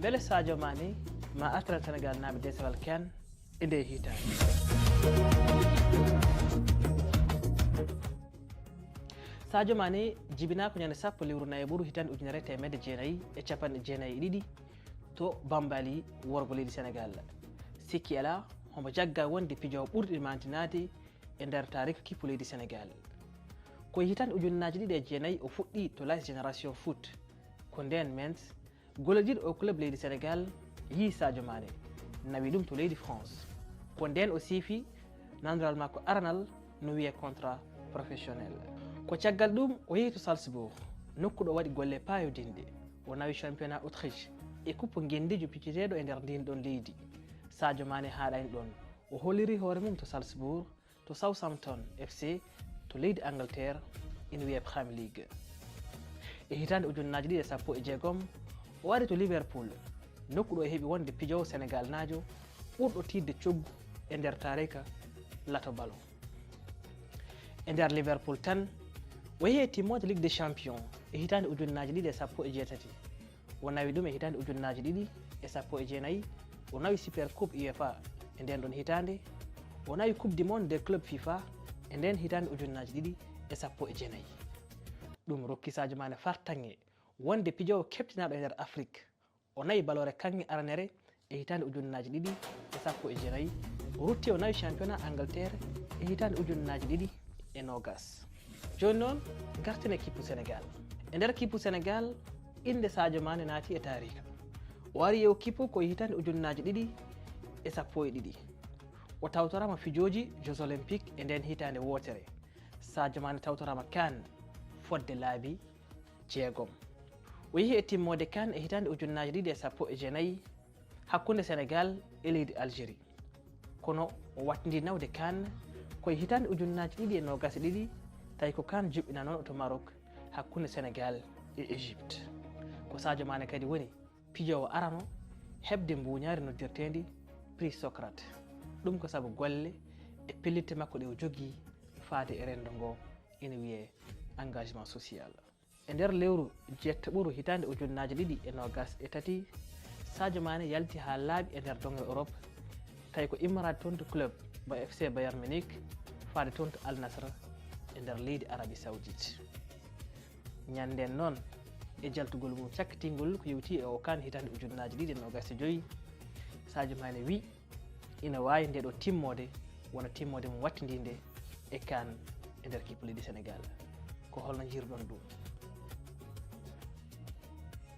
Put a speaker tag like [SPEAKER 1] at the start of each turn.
[SPEAKER 1] bele Sadio Mané ma atran Sénégal naɓe desewal ken e nde hitande. Sadio Mané jibina ko ñande sappo lewru nayi ɓuru hitande ujunere temedde jeenayyi e capanɗe jeenayyi e ɗiɗi to Bambali worgo leydi Sénégal. Sikki ala homo jagga wonde pijowo ɓurɗi mantinade e nder tarika kippu leydi Sénégal. Ko hitande ujunnaji ɗiɗi e jeenayyi o fuɗɗi to Lions Génération Foot ko nden Metz gollodirɗo o club leydi Sénégal yi Sadio Mané nawi ɗum to leydi France ko nden o siifi nandiral makko aranal no wiye contrat professionnel. Ko caggal ɗum o yehi to Salzbourg nokkuɗo waɗi golle payodinde o nawi championnat Autriche e kuppo gendijo picciteɗo e nder ndin ɗon leydi. Sadio Mané haɗani ɗon o holliri hoore mum to Salzbourg, to Southampton FC, to leydi Angleterre ina wiye Premier League. E hitande ujunnaji ɗiɗi e sappo e jeegom o wari to Liverpool nokkuɗo e heeɓi wonde pijowo Sénégal najo ɓurɗo tidde coggu e nder tarika lato balo. E nder Liverpool tan o yehi timmode Ligue des Champions e hitande ujunnaji ɗiɗi e sappo e jeetati o nawi ɗum e hitande ujunnaji ɗiɗi e sappo e jeenayyi o nawi Super Coupe UEFA e nden ɗon hitande o nawi Coupe du Monde des clubs FIFA e nden hitande ujunnaji ɗiɗi e sappo e jeenayyi. ɗum rokki Sadio Mané fartange wonde pijowo keɓtinaɗo e nder Afrique o nawi balore kanŋe aranere e hitande ujunnaji ɗiɗi e sappo e jeenayyi o rutti o nawi championnat Angleterre e hitande ujunnaji ɗiɗi e nogas. Joni noon garten e kippu Sénégal. E nder kippu Sénégal inde Sadio Mané naati e tarika o ari yew kippu ko hitande ujunnaji ɗiɗi e sappo e ɗiɗi o tawtorama fijoji Jeux olympiques e nden hitande wotere. Sadio Mané tawtorama CAN fodde laabi jeegom. O yehi e timmode CAN e hitande ujunnaji ɗiɗi e sappo e jeenayyi hakkunde Sénégal e leydi Algérie kono o wattidi nawde CAN koye hitande ujunnaji ɗiɗi e nogas e ɗiɗi tawi ko CAN juɓɓina noon to Maroc hakkunde Sénégal e Égypte. Ko Sadio Mané kadi woni pijowo arano heɓde mbuñaari noddirtendi prix Socrate. ɗum ko sabu golle e pellitte makko ɗe o jogii faade e rendo ngo ina wiye engagement social. E nder lewru jettaɓuru hitande ujunnaji ɗiɗi e nogas e tati Sadio Mané yalti ha laaɓi e nder dongle Europe tawi ko immorade toon to club ba FC Bayern Munich faade toon to Al Nassr e nder leydi Arabie Saoudite. ñanden noon e jaltugol mum cakkitingol ko yewti e o CAN hitande ujunnaji ɗiɗi e nogas e joyyi Sadio Mané wi ina wawi nde ɗo timmode wona timmode mum wattidinde e CAN e nder kippu leydi Sénégal. Ko holno jirɗon ɗum?